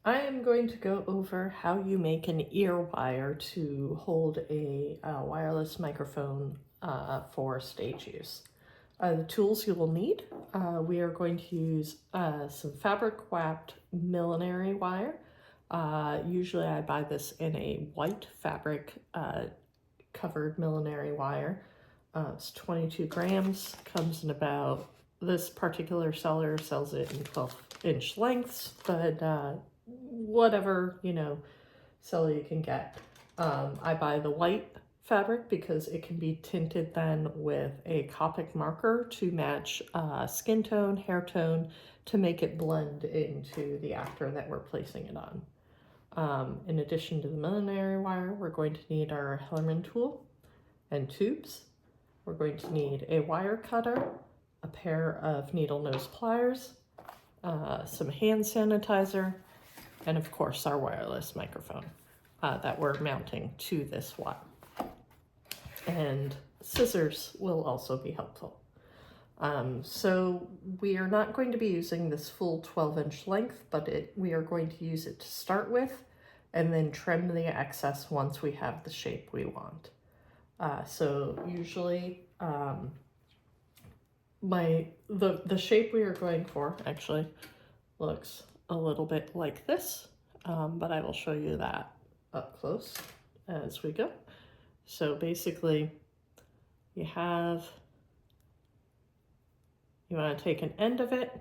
I am going to go over how you make an ear wire to hold a wireless microphone for stage use. The tools you will need, we are going to use some fabric wrapped millinery wire. Usually I buy this in a white fabric covered millinery wire. It's 22 grams, comes in about, this particular seller sells it in 12-inch lengths, but whatever, seller you can get. I buy the white fabric because it can be tinted then with a Copic marker to match skin tone, hair tone, to make it blend into the actor that we're placing it on. In addition to the millinery wire, we're going to need our Hellerman tool and tubes. We're going to need a wire cutter, a pair of needle nose pliers, some hand sanitizer, and of course our wireless microphone that we're mounting to this wire. And scissors will also be helpful. So we are not going to be using this full 12-inch length, but we are going to use it to start with and then trim the excess once we have the shape we want. So usually the shape we are going for actually looks a little bit like this, but I will show you that up close as we go. So basically you want to take an end of it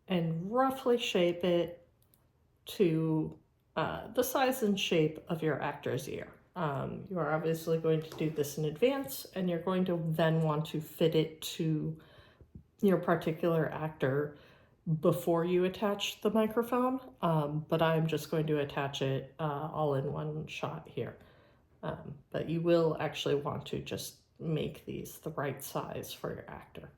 and roughly shape it to the size and shape of your actor's ear. You are obviously going to do this in advance, and you're going to then want to fit it to your particular actor before you attach the microphone, but I'm just going to attach it all in one shot here. But you will actually want to just make these the right size for your actor.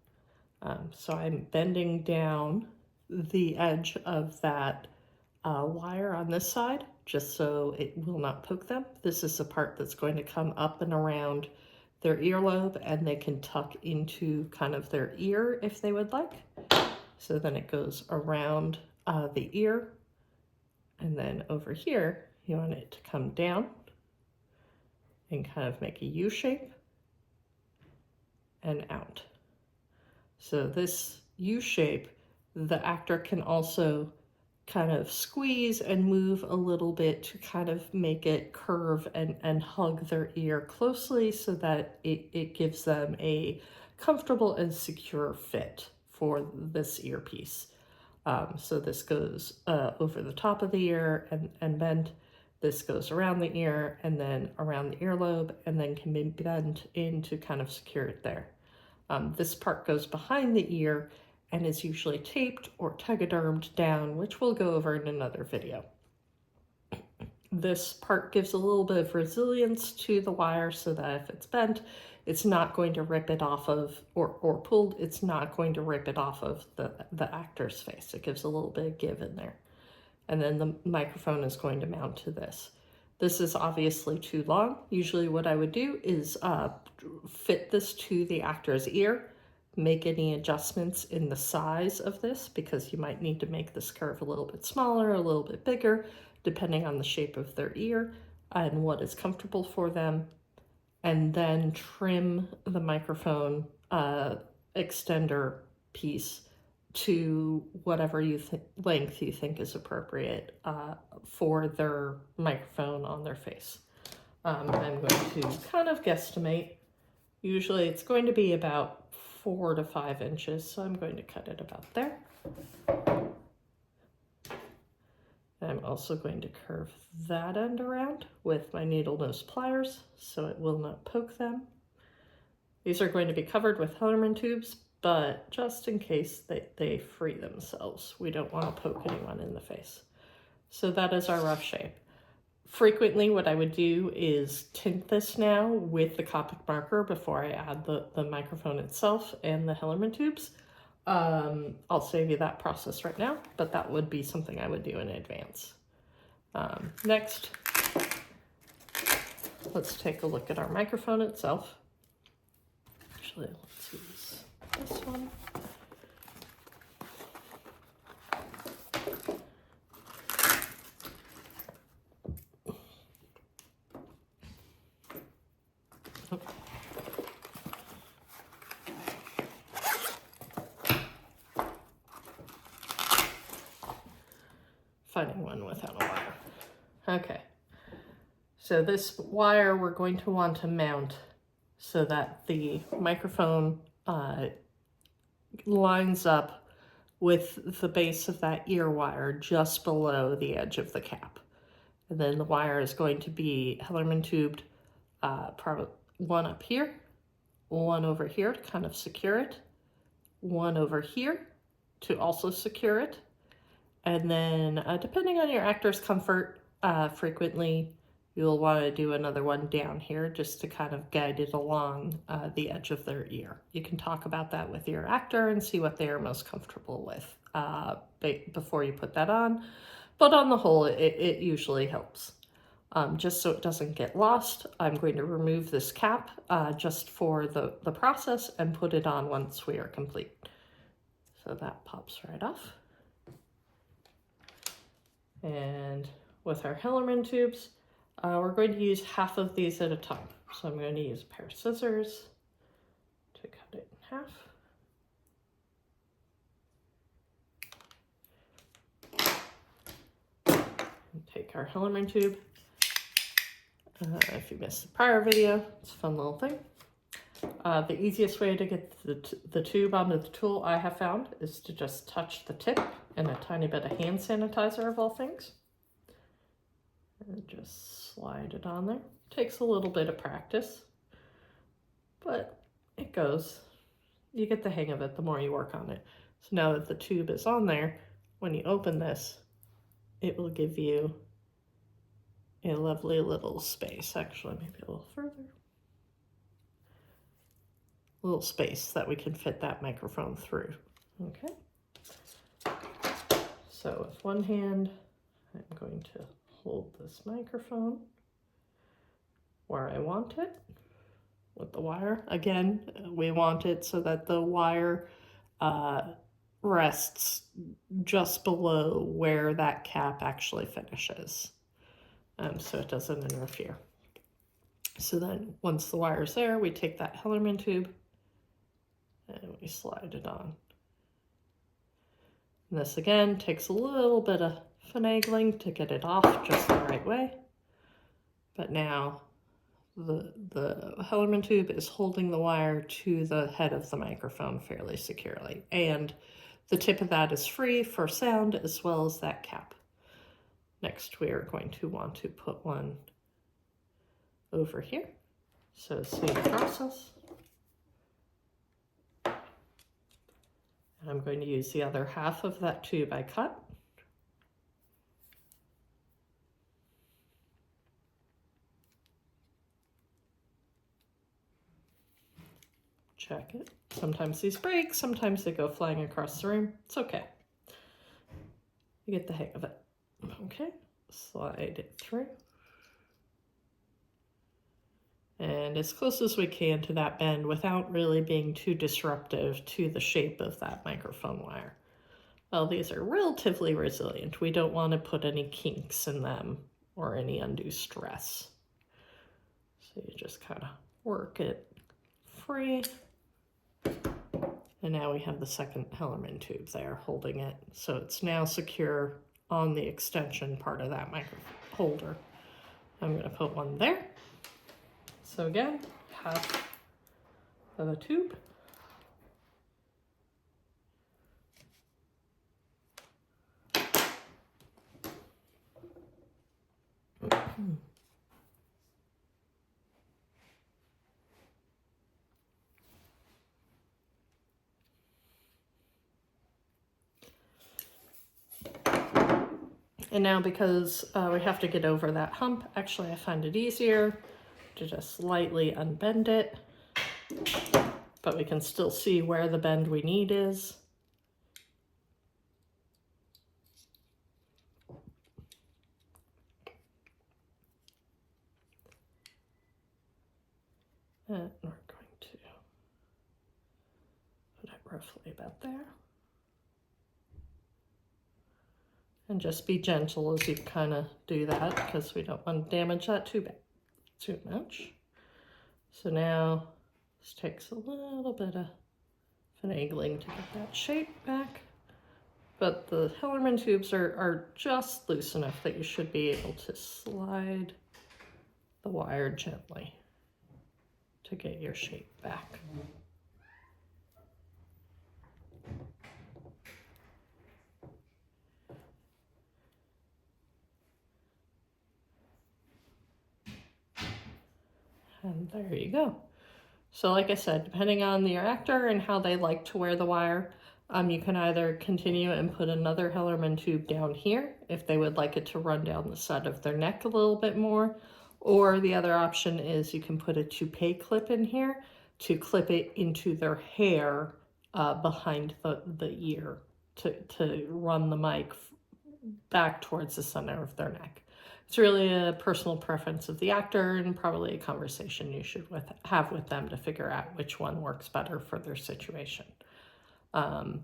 So I'm bending down the edge of that wire on this side, just so it will not poke them. This is the part that's going to come up and around their earlobe, and they can tuck into kind of their ear if they would like. So then it goes around the ear, and then over here, you want it to come down and kind of make a U shape and out. So this U shape, the actor can also kind of squeeze and move a little bit to kind of make it curve and hug their ear closely so that it gives them a comfortable and secure fit for this earpiece. So this goes over the top of the ear and bent. This goes around the ear and then around the earlobe, and then can be bent in to kind of secure it there. This part goes behind the ear and is usually taped or tegadermed down, which we'll go over in another video. This part gives a little bit of resilience to the wire so that if it's bent, it's not going to rip it off of, or pulled, it's not going to rip it off of the actor's face. It gives a little bit of give in there. And then the microphone is going to mount to this. This is obviously too long. Usually what I would do is fit this to the actor's ear, make any adjustments in the size of this, because you might need to make this curve a little bit smaller, a little bit bigger, depending on the shape of their ear and what is comfortable for them. And then trim the microphone extender piece to whatever length you think is appropriate for their microphone on their face. I'm going to kind of guesstimate. Usually it's going to be about 4 to 5 inches, so I'm going to cut it about there. And I'm also going to curve that end around with my needle nose pliers so it will not poke them. These are going to be covered with Hellerman tubes, but just in case they free themselves, we don't want to poke anyone in the face. So that is our rough shape. Frequently what I would do is tint this now with the Copic marker before I add the microphone itself and the Hellerman tubes. I'll save you that process right now, but that would be something I would do in advance. Next, let's take a look at our microphone itself. Actually, let's use this one. finding one without a wire. Okay, so this wire we're going to want to mount so that the microphone lines up with the base of that ear wire just below the edge of the cap. And then the wire is going to be Hellerman tubed, probably one up here, one over here to kind of secure it, one over here to also secure it. And then depending on your actor's comfort, frequently you'll want to do another one down here just to kind of guide it along the edge of their ear. You can talk about that with your actor and see what they are most comfortable with before you put that on. But on the whole, it usually helps. Just so it doesn't get lost, I'm going to remove this cap just for the process and put it on once we are complete. So that pops right off. And with our Hellerman tubes, we're going to use half of these at a time. So I'm going to use a pair of scissors to cut it in half. And take our Hellerman tube. If you missed the prior video, it's a fun little thing. The easiest way to get the tube onto the tool I have found is to just touch the tip and a tiny bit of hand sanitizer of all things. And just slide it on there. Takes a little bit of practice, but it goes. You get the hang of it the more you work on it. So now that the tube is on there, when you open this, it will give you a lovely little space. Actually, maybe a little further. Little space that we can fit that microphone through. Okay. So with one hand, I'm going to hold this microphone where I want it with the wire. Again, we want it so that the wire rests just below where that cap actually finishes, so it doesn't interfere. So then once the wire's there, we take that Hellerman tube and we slide it on. And this again takes a little bit of finagling to get it off just the right way. But now the Hellerman tube is holding the wire to the head of the microphone fairly securely. And the tip of that is free for sound as well as that cap. Next, we are going to want to put one over here. So same process. I'm going to use the other half of that tube I cut. Check it. Sometimes these break, sometimes they go flying across the room. It's okay. You get the hang of it. Okay, slide it through. And as close as we can to that bend without really being too disruptive to the shape of that microphone wire. Well, these are relatively resilient. We don't want to put any kinks in them or any undue stress. So you just kind of work it free. And now we have the second Hellerman tube there holding it. So it's now secure on the extension part of that microphone holder. I'm going to put one there. So again, half of the tube. And now because we have to get over that hump, actually I find it easier to just slightly unbend it, but we can still see where the bend we need is. And we're going to put it roughly about there. And just be gentle as you kind of do that because we don't want to damage that too much. So now this takes a little bit of finagling to get that shape back. But the Hellerman tubes are just loose enough that you should be able to slide the wire gently to get your shape back. And there you go. So like I said, depending on your actor and how they like to wear the wire, you can either continue and put another Hellerman tube down here if they would like it to run down the side of their neck a little bit more, or the other option is you can put a toupee clip in here to clip it into their hair behind the ear to run the mic back towards the center of their neck. It's really a personal preference of the actor and probably a conversation you should have with them to figure out which one works better for their situation. And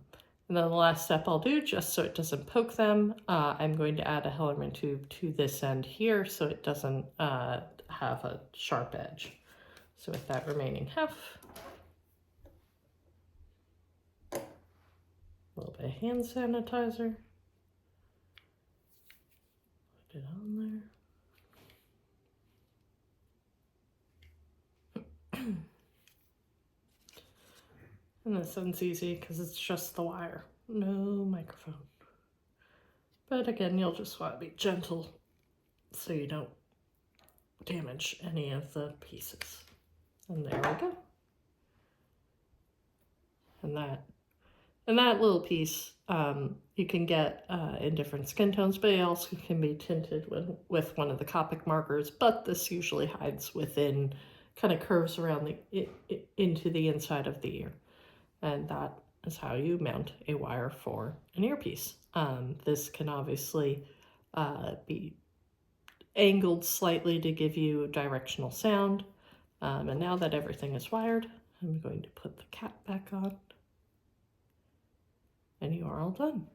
then the last step I'll do, just so it doesn't poke them, I'm going to add a Hellerman tube to this end here so it doesn't have a sharp edge. So with that remaining half, a little bit of hand sanitizer. Put it on there. And this one's easy because it's just the wire, no microphone. But again, you'll just want to be gentle so you don't damage any of the pieces. And there we go. And that little piece you can get in different skin tones, but it also can be tinted with one of the Copic markers, but this usually hides within, kind of curves around into the inside of the ear. And that is how you mount a wire for an earpiece. This can obviously be angled slightly to give you directional sound. And now that everything is wired, I'm going to put the cap back on. And you are all done.